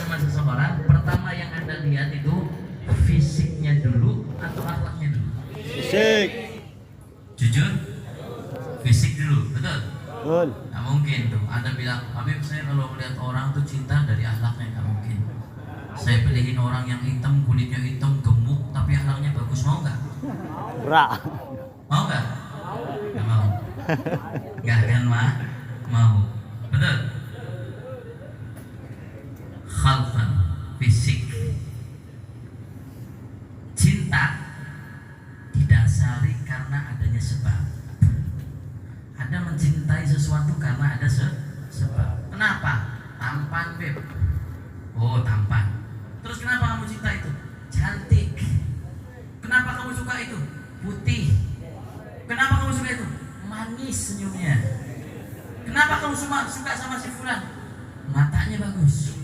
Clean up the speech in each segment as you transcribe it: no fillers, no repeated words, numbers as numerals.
sama seseorang, pertama yang Anda lihat itu fisiknya dulu atau akhlaknya dulu? Fisik. Jujur? Fisik dulu, betul? Betul. Nggak mungkin tuh. Anda bilang, Habib saya kalau melihat orang tuh cinta dari akhlaknya, nggak mungkin. Saya pilihin orang yang hitam, kulitnya hitam, gemuk, tapi akhlaknya bagus, mau nggak? Berak. Mau nggak? Nggak mau. Nggak kan mau. Betul? Khalfan, fisik. Cinta didasari karena adanya sebab. Anda mencintai sesuatu karena ada sebab. Kenapa? Tampan, Beb. Oh, tampan. Terus kenapa kamu cinta itu? Cantik. Kenapa kamu suka itu? Putih. Kenapa kamu suka itu? Manis senyumnya. Kenapa kamu suka sama si fulan? Matanya bagus.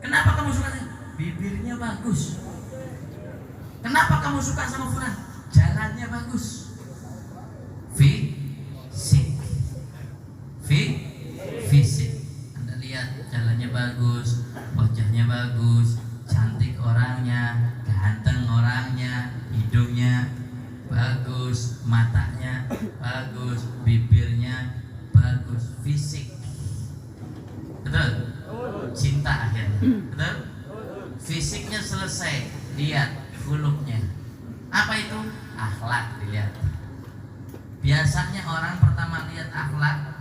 Kenapa kamu suka? Bibirnya bagus. Kenapa kamu suka sama fulan? Jalannya bagus. Fisik. Anda lihat jalannya bagus, wajahnya bagus, cantik orangnya, ganteng orangnya, hidungnya bagus, matanya bagus, bibirnya bagus, fisik. Betul? Cinta akhirnya. Betul? Fisiknya selesai, lihat khuluknya. Apa itu? Akhlak dilihat. Biasanya orang pertama lihat akhlak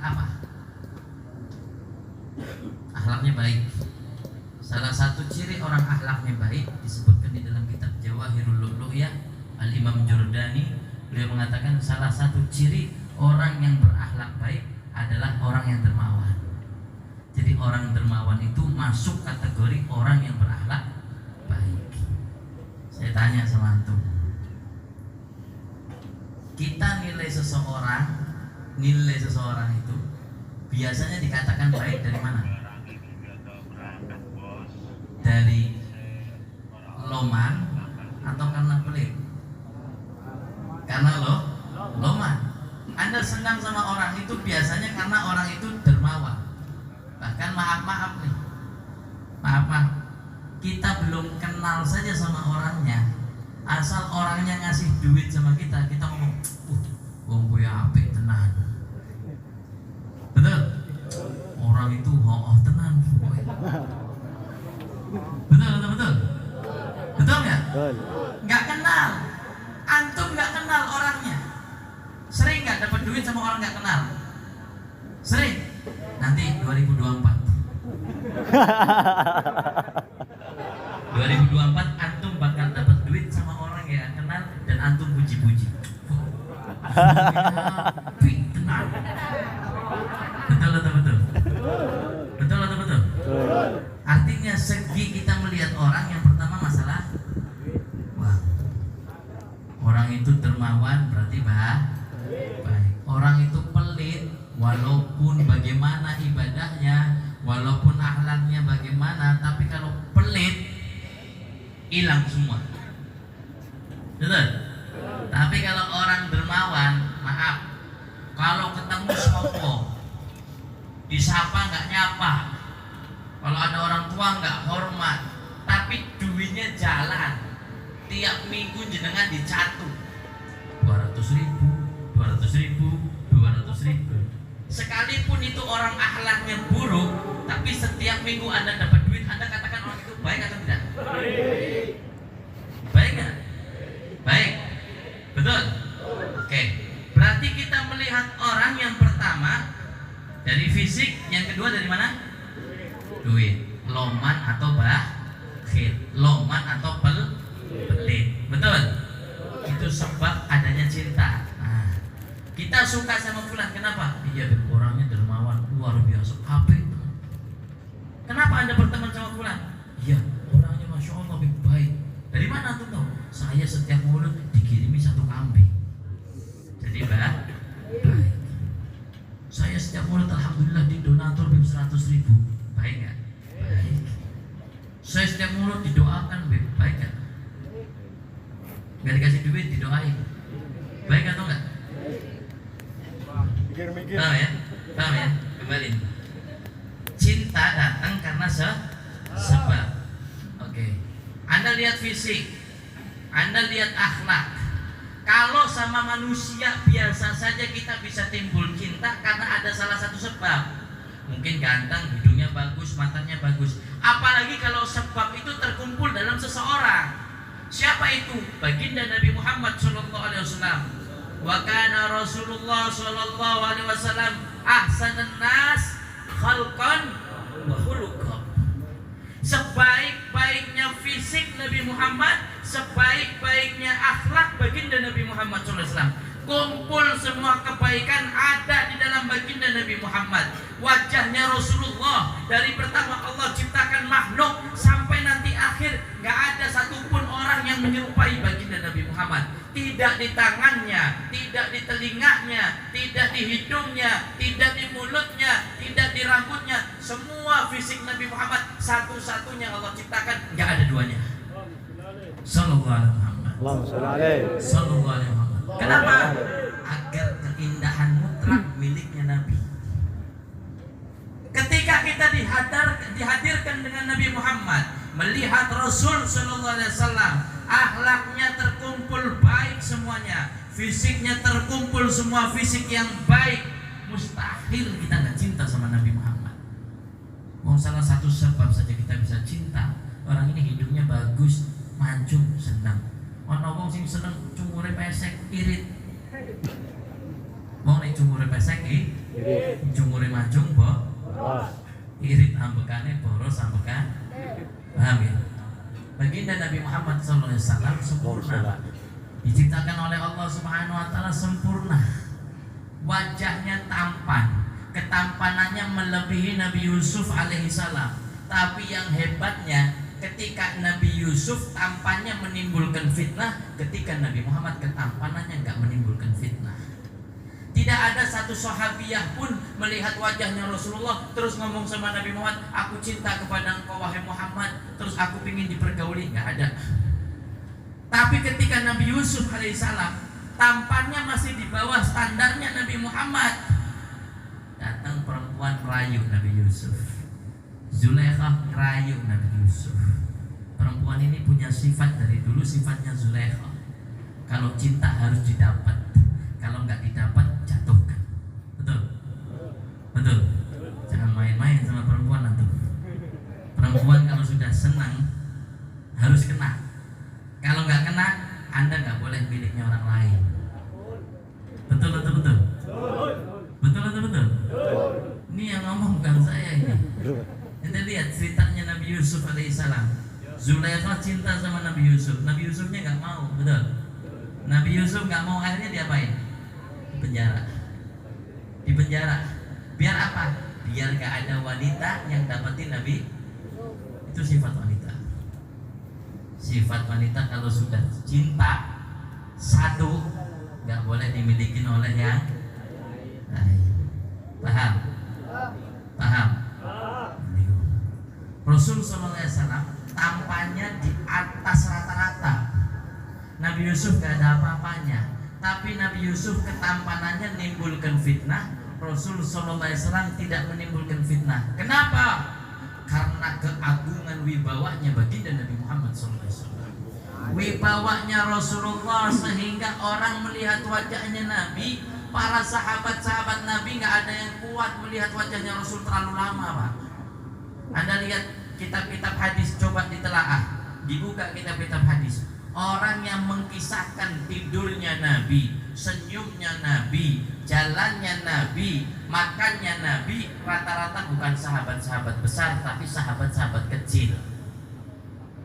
apa? Akhlaknya baik. Salah satu ciri orang akhlaknya baik disebutkan di dalam kitab Jawahirul Lu'lu'yah Al-Imam Jordani. Beliau mengatakan salah satu ciri orang yang berakhlak baik adalah orang yang dermawan. Jadi orang dermawan itu masuk kategori orang yang berakhlak baik. Saya tanya sama antum, kita nilai seseorang itu biasanya dikatakan baik dari mana? Dari loman atau karena pelit? Karena loman. Anda senang sama orang itu biasanya karena orang itu dermawan. Bahkan maaf nih, kita belum kenal saja sama orangnya, asal orangnya ngasih duit sama kita ngomong, wong punya apik tenan. Betul? Orang itu tenan. Betul nggak? Nggak kenal. Antum nggak kenal orangnya. Sering nggak dapat duit sama orang nggak kenal? Sering. Nanti 2024 antum bakal dapat duit sama orang yang nggak kenal dan antum puji-puji. Tenang. Betul. Artinya segi kita melihat orang yang pertama masalah uang. Orang itu dermawan berarti baik. Orang itu pelit, walaupun bagaimana ibadahnya, walaupun akhlaknya bagaimana, tapi kalau pelit hilang semua. Betul? Tapi kalau orang dermawan, maaf, kalau ketemu sombong, disapa nggak nyapa, kalau ada orang tua nggak hormat, tapi duitnya jalan, tiap minggu jenengan dicatu 200.000. Sekalipun itu orang akhlaknya buruk, tapi setiap minggu Anda dapat duit, Anda katakan orang itu baik atau tidak? Baik nggak? Baik. Betul? Oke. Berarti kita melihat orang yang pertama dari fisik, yang kedua dari mana? Duit. Loman atau bakhil, loman atau pelit. Betul? Itu sebab adanya cinta. Nah, kita suka sama fulan, kenapa? Iya, orangnya dermawan, luar biasa, apik. Kenapa Anda berteman sama fulan? Iya, orangnya masya Allah baik. Dari mana tuh tahu? Saya setiap mulut dikirimi 1 kambing. Jadi baik. Saya setiap mulut alhamdulillah didonatur 100.000. Baik nggak? Baik. Saya setiap mulut didoakan, baik nggak? Nggak dikasih duit didoain, baik atau enggak? Tahu ya? Kembali. Cinta sebab. Oke. Anda lihat fisik, Anda lihat akhlak. Kalau sama manusia biasa saja kita bisa timbul cinta karena ada salah satu sebab. Mungkin ganteng, hidungnya bagus, matanya bagus. Apalagi kalau sebab itu terkumpul dalam seseorang. Siapa itu? Baginda Nabi Muhammad SAW. Wa kana Rasulullah SAW ahsanan nas khalqan wa khuluqan. Sebaik-baiknya fisik Nabi Muhammad, sebaik-baiknya akhlak baginda Nabi Muhammad SAW. Kumpul semua kebaikan ada di dalam baginda Nabi Muhammad. Wajahnya Rasulullah dari pertama Allah ciptakan makhluk sampai nanti akhir, gak ada satupun orang yang menyerupai baginda Nabi Muhammad. Tidak di tangannya, tidak di telinganya, tidak di hidungnya, tidak di mulutnya, tidak di rambutnya. Semua fisik Nabi Muhammad satu-satunya Allah ciptakan, gak ada duanya. Sallallahu alaihi Muhammad. Sallallahu alaihi Muhammad. Kenapa? Agar keindahan mutlak miliknya Nabi. Ketika kita dihadirkan dengan Nabi Muhammad, melihat Rasul Sallallahu Alaihi Wasallam, akhlaknya terkumpul baik semuanya, fisiknya terkumpul semua fisik yang baik, mustahil kita nggak cinta sama Nabi Muhammad. Mau salah satu sebab saja kita bisa cinta. Orang ini hidungnya bagus, mancung, senang. Ono wong sing seneng cumure pesek irit. Wong nek cumure pesek irit, cumure mancung irit ambekane boros ambekan. Paham ya? Baginda Nabi Muhammad SAW sempurna. Diciptakan oleh Allah Subhanahu wa taala sempurna. Wajahnya tampan, ketampanannya melebihi Nabi Yusuf alaihissalam. Tapi yang hebatnya ketika Nabi Yusuf tampannya menimbulkan fitnah, ketika Nabi Muhammad ketampanannya enggak menimbulkan fitnah. Tidak ada satu sahabiah pun melihat wajahnya Rasulullah terus ngomong sama Nabi Muhammad, aku cinta kepada engkau wahai Muhammad, terus aku ingin dipergauli, enggak ada. Tapi ketika Nabi Yusuf alaihissalam tampannya masih di bawah standarnya Nabi Muhammad, datang perempuan merayu Nabi Yusuf. Zulaikha rayu Nabi Yusuf. Perempuan ini punya sifat dari dulu, sifatnya Zulaikha. Kalau cinta harus didapat, kalau nggak didapat jatuhkan. Betul? Betul? Jangan main-main sama perempuan nanti. Perempuan kalau sudah senang harus kena. Kalau nggak kena, Anda nggak boleh miliknya orang lain. Betul? Betul? Ini yang ngomong bukan saya ini. Kita lihat ceritanya Nabi Yusuf alaihissalam. Zulaikha cinta sama Nabi Yusuf. Nabi Yusufnya nggak mau, betul? Nabi Yusuf nggak mau, akhirnya diapain? Di penjara. Biar apa? Biar nggak ada wanita yang dapetin Nabi. Itu sifat wanita. Sifat wanita kalau sudah cinta satu, nggak boleh dimiliki oleh yang lain. Paham? Rasul SAW tampaknya di atas rata-rata. Nabi Yusuf gak ada apa-apanya, tapi Nabi Yusuf ketampanannya menimbulkan fitnah. Rasul SAW tidak menimbulkan fitnah. Kenapa? Karena keagungan wibawanya baginda Nabi Muhammad SAW. Wibawanya Rasulullah sehingga orang melihat wajahnya Nabi, para sahabat-sahabat Nabi gak ada yang kuat melihat wajahnya Rasul terlalu lama, Pak. Anda lihat kitab-kitab hadis, coba ditelaah, dibuka kitab-kitab hadis. Orang yang mengkisahkan tidurnya Nabi, senyumnya Nabi, jalannya Nabi, makannya Nabi, rata-rata bukan sahabat-sahabat besar, tapi sahabat-sahabat kecil.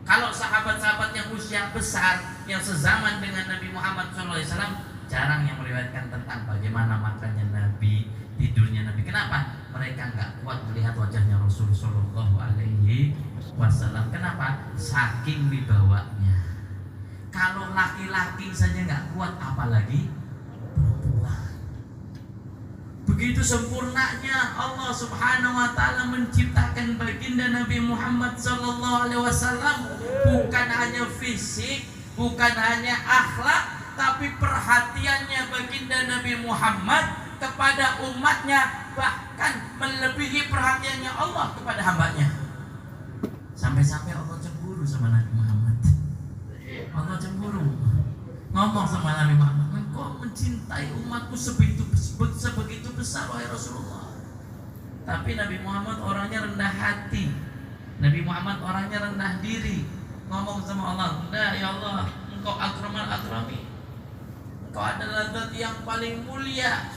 Kalau sahabat-sahabat yang usia besar, yang sezaman dengan Nabi Muhammad SAW, jarang yang meriwayatkan tentang bagaimana makannya Nabi, tidurnya Nabi. Kenapa? Mereka nggak kuat melihat wajahnya Rasulullah Shallallahu Alaihi Wasallam. Kenapa? Saking wibawanya. Kalau laki-laki saja nggak kuat, apalagi perempuan. Begitu sempurnanya Allah Subhanahu Wa Taala menciptakan baginda Nabi Muhammad Shallallahu Alaihi Wasallam. Bukan hanya fisik, bukan hanya akhlak, tapi perhatiannya baginda Nabi Muhammad kepada umatnya bahkan melebihi perhatiannya Allah kepada hambanya. cemburu sama Nabi Muhammad. Allah cemburu. Ngomong sama Nabi Muhammad, engkau mencintai umatku sebegitu besar wahai Rasulullah. Tapi Nabi Muhammad orangnya rendah hati. Nabi Muhammad orangnya rendah diri. Ngomong sama Allah, "Nah, ya Allah, engkau akramal akrami. Engkau adalah zat yang paling mulia.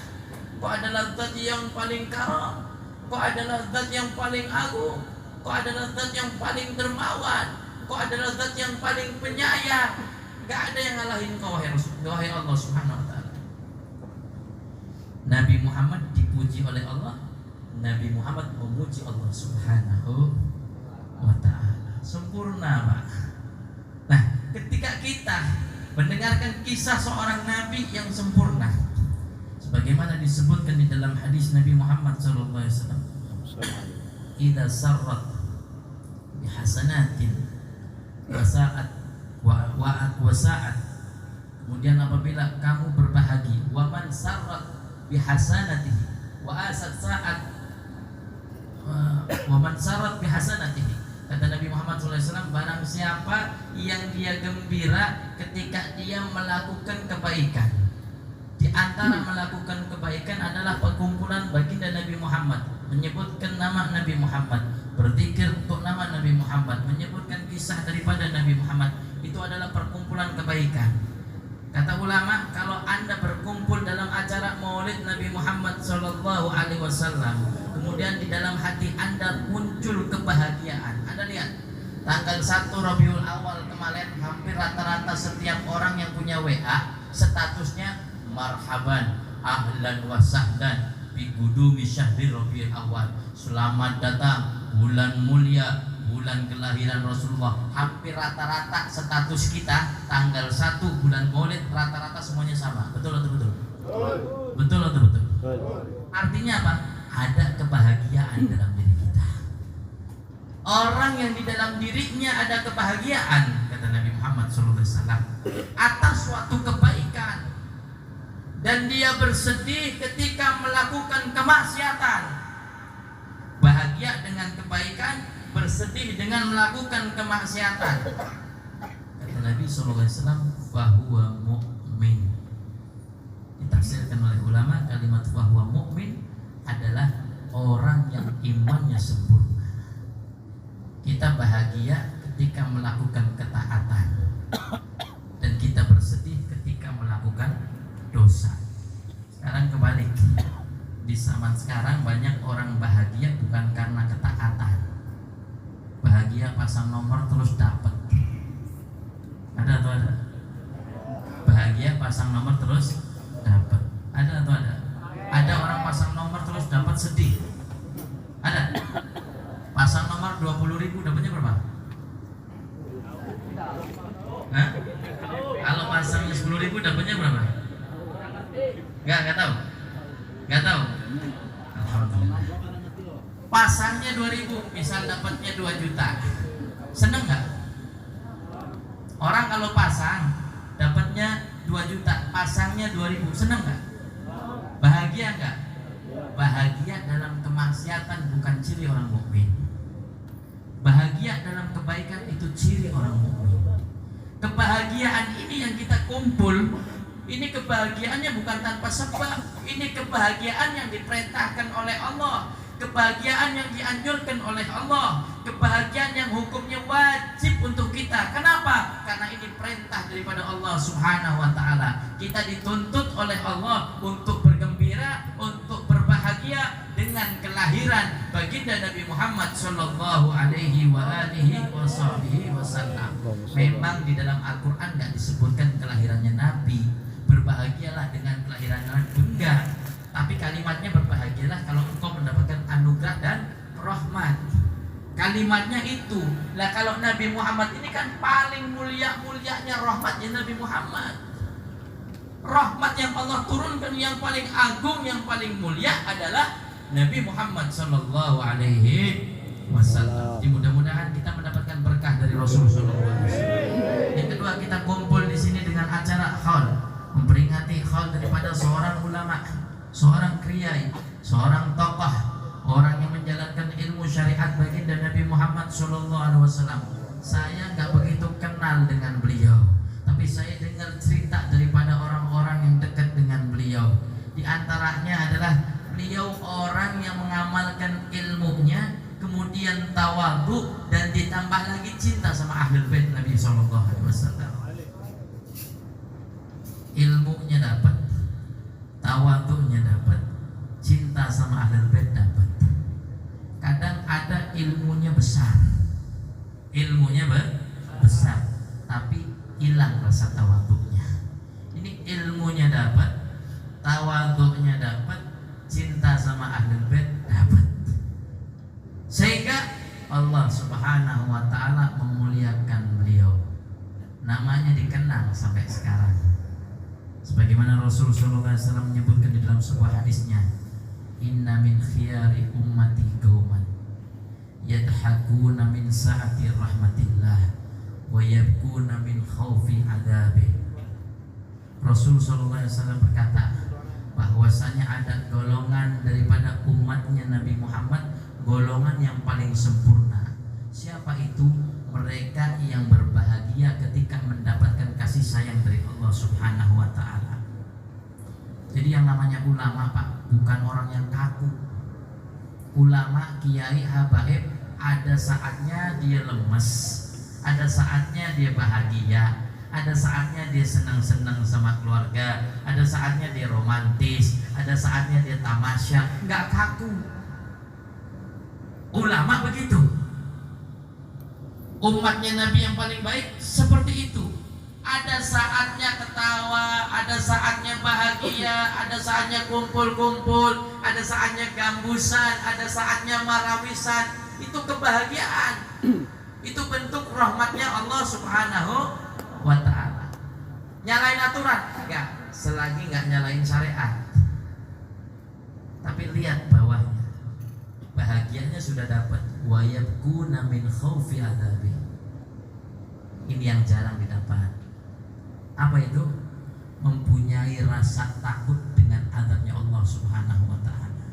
Engkau adalah zat yang paling karam. Engkau adalah zat yang paling agung. Engkau adalah zat yang paling dermawan. Engkau adalah zat yang paling penyayang. Gak ada yang ngalahin engkau wahai Allah Subhanahu wa ta'ala." Nabi Muhammad dipuji oleh Allah. Nabi Muhammad memuji Allah Subhanahu wa ta'ala. Sempurna, Pak. Nah, ketika kita mendengarkan kisah seorang nabi yang sempurna, sebagaimana disebutkan di dalam hadis Nabi Muhammad SAW, "Idza sarrat bihasanatin wa sa'at." Kemudian apabila kamu berbahagia, wa man sarrat bihasanatihi wa asat sa'at, wa man sarrat bihasanatihi. Kata Nabi Muhammad SAW, barang siapa yang dia gembira ketika dia melakukan kebaikan. Di antara melakukan kebaikan adalah perkumpulan baginda Nabi Muhammad, menyebutkan nama Nabi Muhammad, berzikir untuk nama Nabi Muhammad, menyebutkan kisah daripada Nabi Muhammad. Itu adalah perkumpulan kebaikan. Kata ulama, kalau Anda berkumpul dalam acara Maulid Nabi Muhammad SAW, kemudian di dalam hati Anda muncul kebahagiaan. Anda lihat, tanggal 1 Rabiul Awal kemarin hampir rata-rata setiap orang yang punya WA statusnya marhaban, ahlan wa sahlan bi qudumi syahri Rabiul Awal. Selamat datang bulan mulia, bulan kelahiran Rasulullah. Hampir rata-rata status kita tanggal 1 bulan Maulid rata-rata semuanya sama. Betul atau betul? Betul atau betul? Artinya apa? Ada kebahagiaan dalam diri kita. Orang yang di dalam dirinya ada kebahagiaan, kata Nabi Muhammad SAW, atas suatu kebaikan, dan dia bersedih ketika melakukan kemaksiatan. Bahagia dengan kebaikan, bersedih dengan melakukan kemaksiatan. Kata Nabi SAW, "Fahuwa mu'min." Ditafsirkan oleh ulama, kalimat "fahuwa mu'min" adalah orang yang imannya sempurna. Kita bahagia ketika melakukan ketaatan, dan kita bersedih ketika melakukan dosa. Sekarang kebalik. Di zaman sekarang banyak orang bahagia bukan karena ketaatan. Bahagia pasang nomor terus dapat. Ada atau ada? Bahagia pasang nomor terus dapat. Ada atau ada? Ada orang pasang nomor terus dapat sedih. Ada? Pasang nomor 20.000 dapatnya berapa? Hah? Kalau pasangnya 10.000 dapatnya berapa? Enggak tahu. Enggak tahu. Alhamdulillah. Pasangnya 2.000, misal dapatnya 2 juta. Seneng nggak? Orang kalau pasang dapatnya 2 juta, pasangnya 2.000, seneng nggak? Bahagia nggak? Bahagia dalam kemaksiatan bukan ciri orang mukmin. Bahagia dalam kebaikan itu ciri orang mukmin. Kebahagiaan ini yang kita kumpul, ini kebahagiaannya bukan tanpa sebab. Ini kebahagiaan yang diperintahkan oleh Allah, kebahagiaan yang dianjurkan oleh Allah, kebahagiaan yang hukumnya wajib untuk kita. Kenapa? Karena ini perintah daripada Allah Subhanahu wa ta'ala. Kita dituntut oleh Allah untuk bergembira, untuk berbahagia dengan kelahiran baginda Nabi Muhammad sallallahu alaihi wasallam. Memang di dalam Al-Qur'an enggak disebutkan kelahirannya Nabi. Berbahagialah dengan kelahiran Nabi, enggak. Tapi kalimatnya berbahagialah kalau engkau mendapatkan anugerah dan rahmat. Kalimatnya itu. Lah kalau Nabi Muhammad ini kan paling mulianya rahmatnya Nabi Muhammad. Rahmat yang Allah turunkan yang paling agung, yang paling mulia adalah Nabi Muhammad sallallahu alaihi wasallam. Jadi mudah-mudahan kita mendapatkan berkah dari Rasulullah sallallahu alaihi wasallam. Yang kedua, kita kumpul di sini dengan acara haul, memperingati haul daripada seorang ulama, seorang kiai, seorang tokoh, orang yang menjalankan ilmu syariat baginda Nabi Muhammad sallallahu alaihi wasallam. saya nggak begitu kenal dengan beliau, tapi saya dengar cerita daripada orang-orang yang dekat dengan beliau. Di antaranya adalah beliau orang yang mengamalkan ilmunya, kemudian tawadhu, dan ditambah lagi cinta sama ahlul bait Nabi SAW. Ilmunya dapat, tawadhunya dapat, cinta sama ahlul bait dapat. Kadang ada ilmunya besar, besar, tapi hilang rasa tawadhunya. Ini ilmunya dapat, tawadhunya dapat, cinta sama ahlul bait dapat. Sehingga Allah Subhanahu wa taala memuliakan beliau. Namanya dikenang sampai sekarang. Sebagaimana Rasulullah SAW menyebutkan di dalam sebuah hadisnya, inna min khiyari ummati qauman yadhakuna min sa'ati rahmatillah wa yabkuna min khaufi adzabi. Rasulullah SAW berkata bahwasanya ada golongan daripada umatnya Nabi Muhammad, golongan yang paling sempurna. Siapa itu? Mereka yang berbahagia ketika mendapatkan kasih sayang dari Allah Subhanahu wa taala. Jadi yang namanya ulama, Pak, bukan orang yang kaku. Ulama, kiai, habaib, ada saatnya dia lemes, ada saatnya dia bahagia, ada saatnya dia senang-senang sama keluarga, ada saatnya dia romantis, ada saatnya dia tamasya, nggak kaku. Ulama begitu. Umatnya Nabi yang paling baik seperti itu. Ada saatnya ketawa, ada saatnya bahagia, ada saatnya kumpul-kumpul, ada saatnya gambusan, ada saatnya marawisan. Itu kebahagiaan. Itu bentuk rahmatnya Allah Subhanahu wa ta'ala. Nyalain aturan? Enggak, selagi enggak nyalain syariat. Tapi lihat bawahnya, bahagianya sudah dapat. Wa yabkuna min khaufi adzabi. Ini yang jarang didapat. Apa itu? Mempunyai rasa takut dengan azabnya Allah Subhanahu wa ta'ala.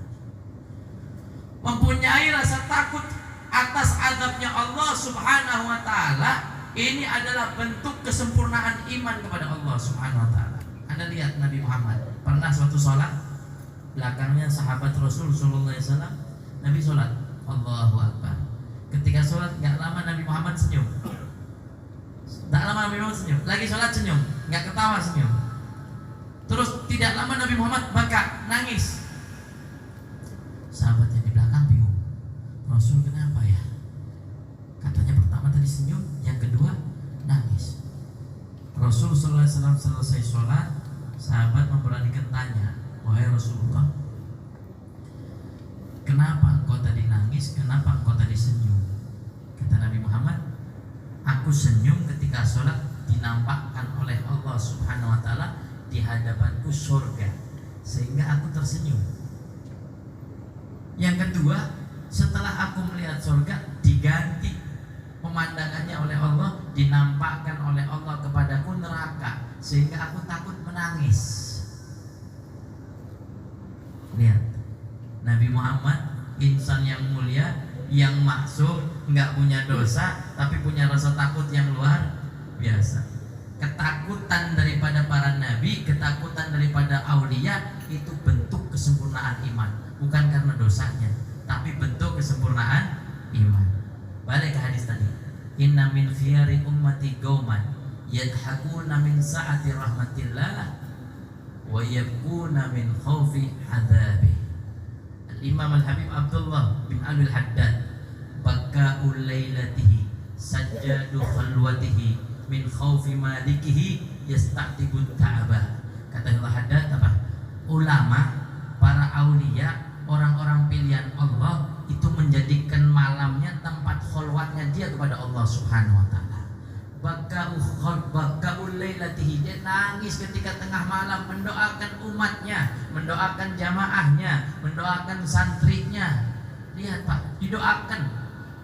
Mempunyai rasa takut atas azabnya Allah Subhanahu wa ta'ala. Ini adalah bentuk kesempurnaan iman kepada Allah Subhanahu wa ta'ala. Anda lihat Nabi Muhammad pernah suatu sholat, belakangnya sahabat Rasul sallallahu alaihi wasallam. Nabi sholat, Allahu Akbar. Ketika sholat nggak lama Nabi Muhammad senyum. Tak lama Nabi Muhammad senyum. Lagi sholat senyum, nggak ketawa senyum. Terus tidak lama Nabi Muhammad baka nangis. Sahabat yang di belakang bingung. Rasul kenapa ya? Katanya pertama tadi senyum, yang kedua nangis. Rasul sallallahu alaihi wasallam selesai sholat, sahabat memberanikan tanya, wahai Rasulullah, kenapa engkau tadi nangis? Kenapa engkau tadi senyum? Kata Nabi Muhammad, aku senyum ketika sholat dinampakkan oleh Allah Subhanahu wa ta'ala di hadapanku surga, sehingga aku tersenyum. Yang kedua, setelah aku melihat surga diganti pemandangannya oleh Allah, dinampakkan oleh Allah kepadaku neraka, sehingga aku takut menangis. Lihat, Nabi Muhammad insan yang mulia, yang maksum, nggak punya dosa, tapi punya rasa takut yang luar biasa. Ketakutan daripada para nabi, ketakutan daripada aulia, itu bentuk kesempurnaan iman, bukan karena dosanya, tapi bentuk kesempurnaan iman. Balik ke hadis tadi, inna min khiyari ummati qauman yadhakuna min sa'ati rahmatillah wa yabkuna min khaufi adzabi. Imam Al-Habib Abdullah bin Alwi Al-Haddad, baka'ul lailatihi sajjadu khalwatihi min khaufi malikihi yasta'tibut ta'abah. Kata Al-Haddad apa? Ulama, para aulia, orang-orang pilihan Allah itu menjadikan malamnya tempat khalwatnya dia kepada Allah Subhanahu wa ta'ala. Baka'ul lailatihi, dia nangis ketika tengah malam mendoakan umatnya, mendoakan jamaahnya, mendoakan santrinya. Lihat Pak, didoakan.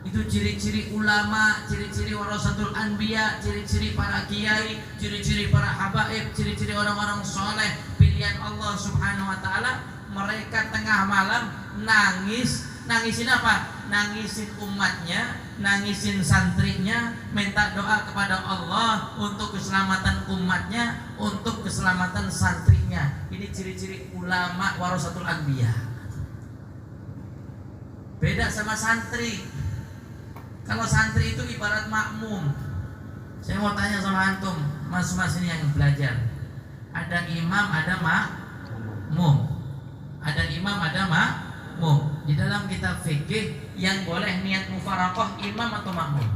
Itu ciri-ciri ulama, ciri-ciri warasatul anbiya, ciri-ciri para kiai, ciri-ciri para habaib, ciri-ciri orang-orang soleh pilihan Allah Subhanahu wa ta'ala. Mereka tengah malam nangis Nangisin apa? Nangisin umatnya, nangisin santrinya, minta doa kepada Allah untuk keselamatan umatnya, untuk keselamatan santrinya. Ini ciri-ciri ulama warasatul anbiya. Beda sama santri. Kalau santri itu ibarat makmum. Saya mau tanya sama antum, mas-mas ini yang belajar. Ada imam, ada makmum. Ada imam, ada makmum. Di dalam kitab fikih yang boleh niat mufaraqah imam atau makmum?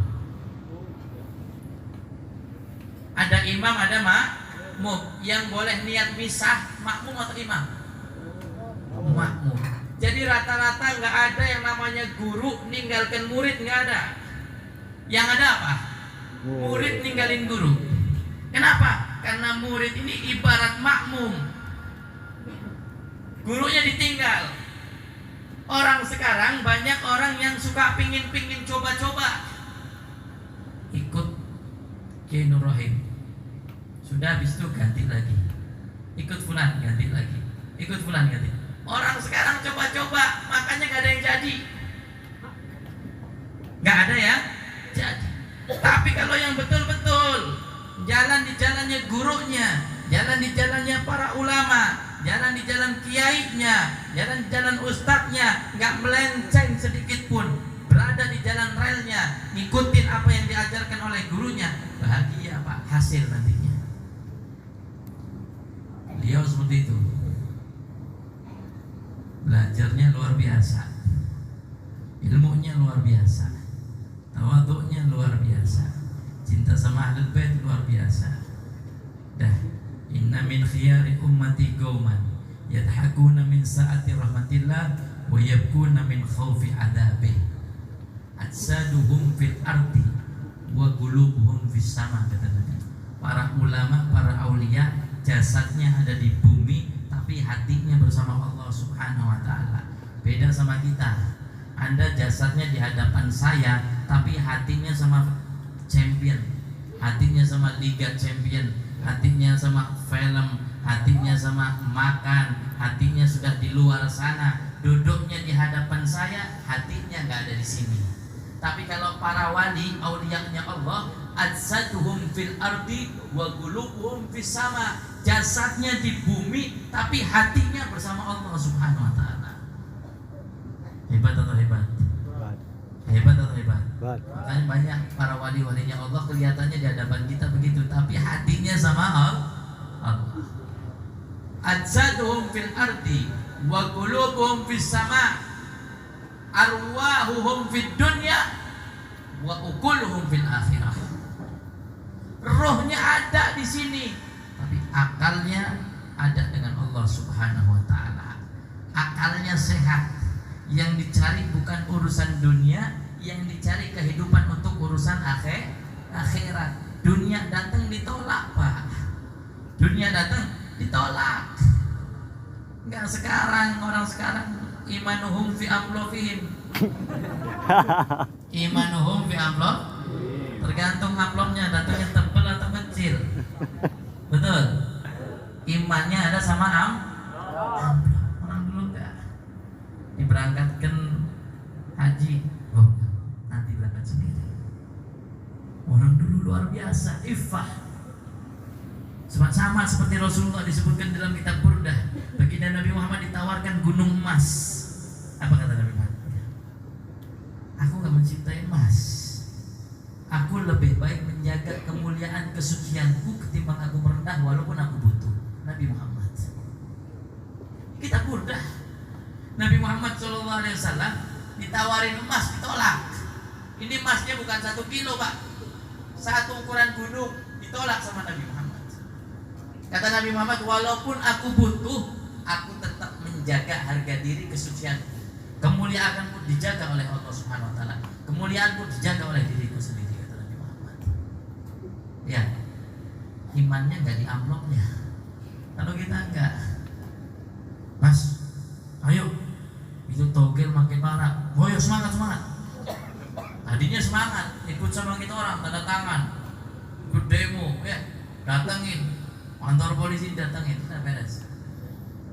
Ada imam, ada makmum. Yang boleh niat misah makmum atau imam? Makmum. Jadi rata-rata nggak ada yang namanya guru ninggalkan murid, nggak ada. Yang ada apa? Murid ninggalin guru. Kenapa? Karena murid ini ibarat makmum. Gurunya ditinggal. Orang sekarang banyak orang yang suka pingin coba-coba. Ikut Kiai Nur Rahim. Sudah habis itu ganti lagi. Ikut fulan ganti lagi. Ikut fulan ganti. Orang sekarang coba-coba, makanya gak ada yang jadi. Gak ada yang jadi. Tapi kalau yang betul-betul jalan di jalannya gurunya, jalan di jalannya para ulama, jalan di jalan kiainya, jalan di jalan ustadznya, gak melenceng sedikit pun, berada di jalan relnya, ngikutin apa yang diajarkan oleh gurunya, bahagia Pak, hasil nantinya. Beliau seperti itu. Belajarnya luar biasa, ilmunya luar biasa, tawaduknya luar biasa, cinta sama ahlul bait luar biasa. Dah, inna min khiyari ummati qauman yadhakuna min sa'ati rahmatillah wa yabkuna min khaufi adabih. Ajsaduhum fil ardi wa qulubuhum fis sama, kata Nabi. Para ulama, para aulia, jasadnya ada di bumi tapi hatinya bersama Allah Subhanahu wa taala. Beda sama kita. Anda jasadnya di hadapan saya tapi hatinya sama champion, hatinya sama Liga Champion, hatinya sama film, hatinya sama makan, hatinya sudah di luar sana. Duduknya di hadapan saya, hatinya nggak ada di sini. Tapi kalau para wali, auliyanya Allah, ajsaduhum fil ardi wa qulubuhum fis sama. Jasadnya di bumi tapi hatinya bersama Allah Subhanahu wa taala. Hebat atau hebat? Hebat atau hebat? Makanya banyak para wali-walinya Allah kelihatannya di hadapan kita begitu, tapi hatinya sama Allah. Ajsaduhum fil ardi wa qulubuhum fis sama. Arwahuhum fid dunya wa uquluhum fil akhirah. Rohnya ada di sini, tapi akalnya ada dengan Allah Subhanahu wa taala. Akalnya sehat. Yang dicari bukan urusan dunia, yang dicari kehidupan untuk urusan akhirat. Dunia datang ditolak, Pak. Dunia datang ditolak. Enggak sekarang, orang sekarang imanuhum fi amlofihim. Imanuhum fi amlof. Tergantung amplopnya, datangnya tebal atau kecil. Betul. Imannya ada sama amplop. Orang dulu enggak. Diberangkatkan haji, oh nanti berangkat sendiri. Orang dulu luar biasa, iffah. Sama seperti Rasulullah disebutkan dalam kitab Burdah. Baginda Nabi Muhammad ditawarkan gunung emas. Apa kata Nabi Muhammad? Aku gak mencintai emas. Aku lebih baik menjaga kemuliaan kesucianku ketimbang aku merendah walaupun aku butuh. Nabi Muhammad. Kitab Burdah. Nabi Muhammad SAW ditawarin emas, ditolak. Ini emasnya bukan 1 kilo, Pak. 1 ukuran gunung, ditolak sama Nabi Muhammad. Kata Nabi Muhammad, walaupun aku butuh, aku tetap menjaga harga diri kesucianku. Kemuliaanku dijaga oleh Allah Subhanahu wa taala. Kemuliaanku dijaga oleh diriku sendiri, kata Nabi Muhammad. Ya. Imannya enggak di amplopnya. Kalau kita enggak. Mas, ayo. Itu togel makin parah. Oh ya, semangat. Tadinya semangat, ikut sama kita orang, tanda tangan, ikut demo, ya, datengin kantor polisi, datengin, sudah beres.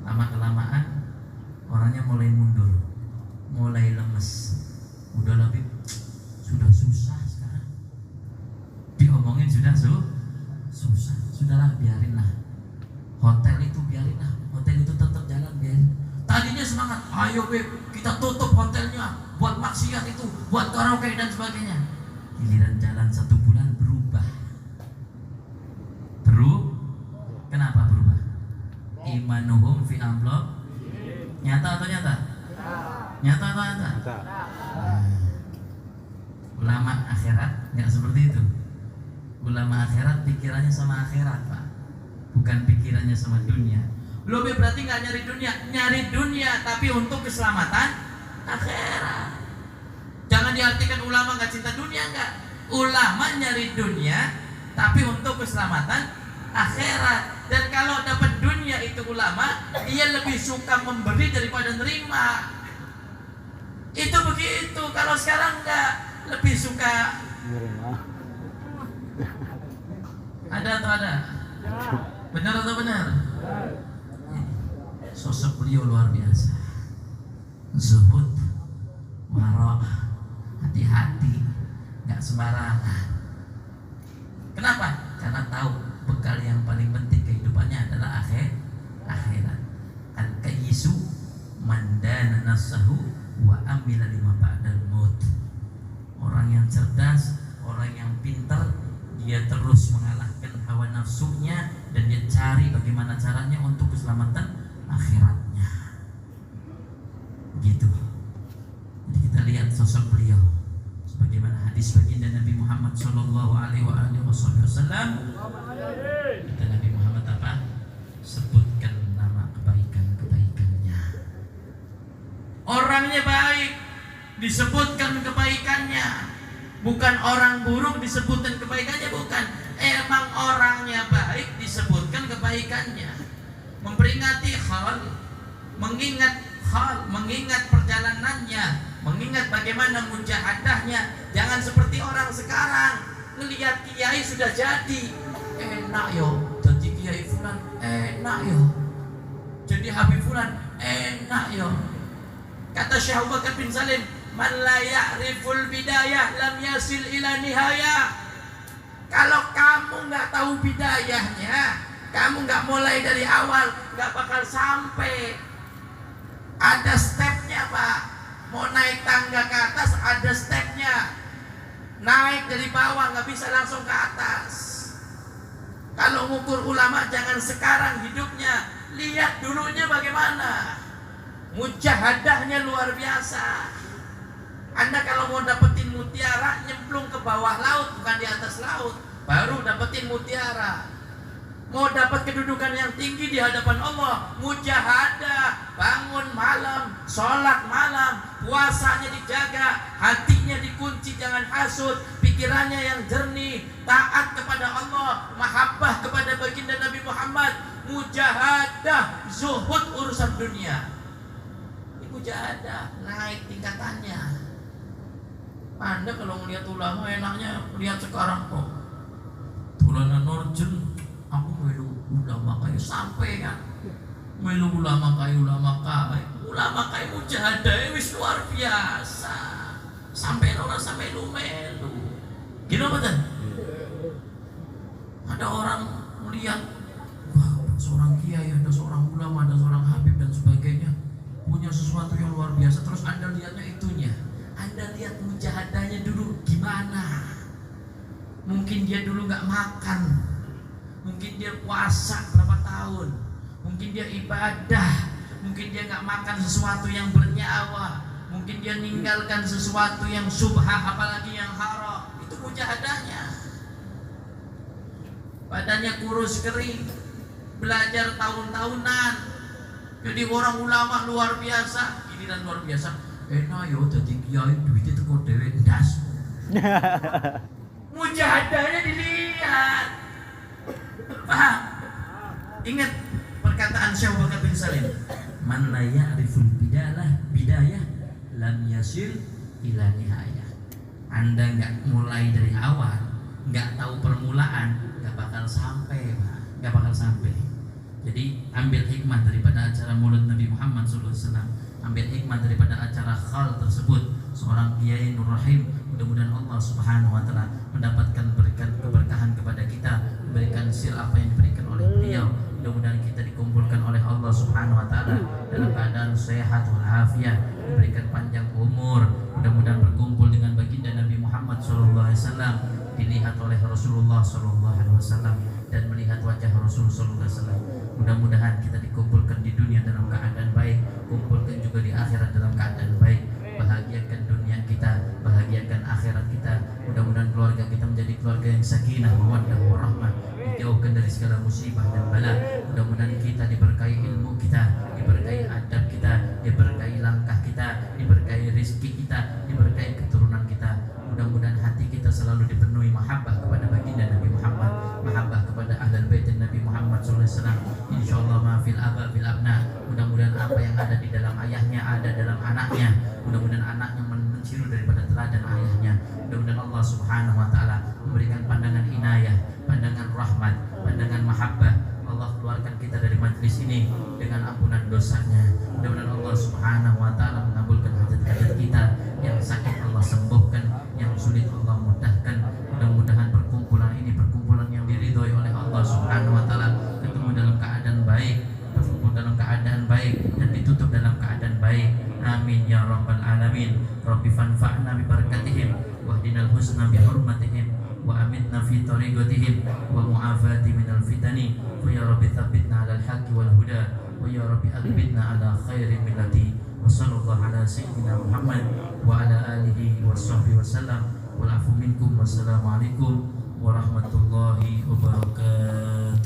Lama kelamaan orangnya mulai mundur. mulai lemes. Udah lebih sudah susah sekarang. Diomongin sudah susah. Sudahlah, biarinlah. Hotel itu biarinlah. Hotel itu tetap jalan, biarin. Tadinya semangat, ayo Beb, kita tutup hotelnya, buat maksiat itu, buat karaoke dan sebagainya. Giliran jalan 1 bulan berubah. Kenapa berubah? Imanuhum fi amlok. Nyata atau nyata? Nyata atau nyata? Ulama akhirat nggak seperti itu. Ulama akhirat pikirannya sama akhirat, Pak, bukan pikirannya sama dunia. Lo berarti nggak nyari dunia tapi untuk keselamatan akhirat. Jangan diartikan ulama nggak cinta dunia, nggak. Ulama nyari dunia tapi untuk keselamatan akhirat. Dan kalau dapat dunia itu ulama, dia lebih suka memberi daripada nerima. Itu begitu. Kalau sekarang enggak, lebih suka ada atau ada? Benar atau benar? Sosok beliau luar biasa. Zuhud, warok, hati-hati, nggak sembarangan. Kenapa? Karena tahu bekal yang paling penting kehidupannya adalah akhirat. Al-kayyisu man dana nafsahu wa amila lima ba'dal maut. Orang yang cerdas, orang yang pintar, dia terus mengalahkan hawa nafsunya dan dia cari bagaimana caranya untuk keselamatan akhiratnya. Begitu. Jadi kita lihat sosok beliau sebagaimana hadis baginda Nabi Muhammad sallallahu alaihi wasallam. Kata Nabi Muhammad apa? Sebutkan nama kebaikan-kebaikannya. Orangnya baik, disebutkan kebaikannya. Bukan orang buruk disebutkan kebaikannya, bukan. Emang orangnya baik disebutkan kebaikannya. Memperingati hal, mengingat perjalanannya, mengingat bagaimana mujahadahnya. Jangan seperti orang sekarang ngelihat kiai sudah jadi, enak yo, jadi kiai fulan, enak yo, jadi habib fulan, enak yo. Kata Syekh Abu Bakar bin Salim, man la ya'riful bidayah lam yasil ila nihayah. Kalau kamu nggak tahu bidayahnya, kamu nggak mulai dari awal, nggak bakal sampai. Ada stepnya, Pak. Mau naik tangga ke atas ada stepnya. Naik dari bawah, nggak bisa langsung ke atas. Kalau ngukur ulama jangan sekarang hidupnya, lihat dulunya bagaimana. Mujahadahnya luar biasa. Anda kalau mau dapetin mutiara, nyemplung ke bawah laut, bukan di atas laut, baru dapetin mutiara. Mau dapat kedudukan yang tinggi di hadapan Allah, mujahadah, bangun malam, sholat malam, puasanya dijaga, hatinya dikunci, jangan hasud, pikirannya yang jernih, taat kepada Allah, mahabbah kepada baginda Nabi Muhammad, mujahadah, zuhud urusan dunia. Ini mujahadah, naik tingkatannya. Anda kalau melihat ulama enaknya lihat sekarang kok. Tulana Norjen, aku melu ulama kayu sampai kan, melu ulama kayu mujahadah wis luar biasa, sampai orang sampai lu melu. Gila betul. Ada orang melihat, wah, seorang kiai, ada seorang ulama, ada seorang habib dan sebagainya, punya sesuatu yang luar biasa. Terus Anda lihatnya itunya, Anda lihat mujahadahnya dulu gimana. Mungkin dia dulu nggak makan, mungkin dia puasa berapa tahun, mungkin dia ibadah, mungkin dia nggak makan sesuatu yang bernyawa, mungkin dia ninggalkan sesuatu yang subhah, apalagi yang haram. Itu mujahadahnya. Badannya kurus kering, belajar tahun-tahunan, jadi orang ulama luar biasa. Giliran luar biasa, enak yo jadi kiai, duitnya itu kok dewe ndas. Mujahadahnya dilihat. Paham? Ingat perkataan Syekh Abu Bakar bin Salim, man la ya'riful bidayah lam yasil ila nihayah. Anda nggak mulai dari awal, nggak tahu permulaan, nggak bakal sampai, Pak. Nggak bakal sampai. Jadi ambil hikmah daripada acara Maulid Nabi Muhammad SAW. ambil hikmah daripada acara khal tersebut. Seorang Kiai Nur Rahim, mudah-mudahan Allah Subhanahu wa taala mendapatkan berikan keberkahan kepada kita, memberikan sir apa yang diberikan oleh beliau. Mudah-mudahan kita dikumpulkan oleh Allah Subhanahu wa taala dalam keadaan sehat walafiat, diberikan panjang umur. Mudah-mudahan berkumpul dengan baginda Nabi Muhammad sallallahu alaihi wasallam, dilihat oleh Rasulullah sallallahu alaihi wasallam dan melihat wajah Rasul sallallahu alaihi wasallam. Mudah-mudahan kita dikumpulkan di dunia dalam keadaan baik, kumpulkan juga di akhirat dalam keadaan baik. Bahagiakan dunia kita, bahagiakan akhirat kita. Mudah-mudahan keluarga kita menjadi keluarga yang sakinah, mawaddah, warahmah, dijauhkan dari segala musibah dan bala. Mudah-mudahan kita diberkahi ilmu kita, diberkahi adab kita, diberkahi langkah kita, diberkahi rizki kita, diberkahi keturunan kita. Mudah-mudahan hati kita selalu dipenuhi mahabbah kepada baginda Nabi Muhammad, mahabbah kepada ahlul bait Nabi Muhammad sallallahu alaihi wasallam. Insyaallah ma fil aba fil abna. Mudah-mudahan apa yang ada di dalam ayahnya ada dalam anaknya. Mudah-mudahan anaknya menciru daripada teladan ayahnya. Mudah-mudahan Allah Subhanahu wa taala memberikan pandangan inayah, pandangan rahmat, pandangan mahabbah. Allah keluarkan kita dari majlis ini dengan ampunan dosanya. Mudah-mudahan Allah Subhanahu wa taala mengabulkan hajat-hajat kita. Yang sakit Allah sembuhkan, yang sulit Allah mudahkan. Mudah-mudahan perkumpulan ini perkumpulan yang diridhoi oleh Allah Subhanahu wa taala, ketemu dalam keadaan baik, berkumpul dalam keadaan baik dan ditutup dalam keadaan baik. Amin ya rabbal alamin. Rabbi fanfa'na bi barakatihim wahdinal husna bi hurmatihim wa amitna fi tariqatihim wa mu'afati minal fitani wa ya rabbi tsabbitna 'alal haqqi wal huda wa ya rabbi aqbitna 'ala khairi millati wa sallallahu ala sayyidina Muhammad wa ala alihi wa sahbihi wasallam. Wal afu minkum wassalamu alaikum warahmatullahi wabarakatuh.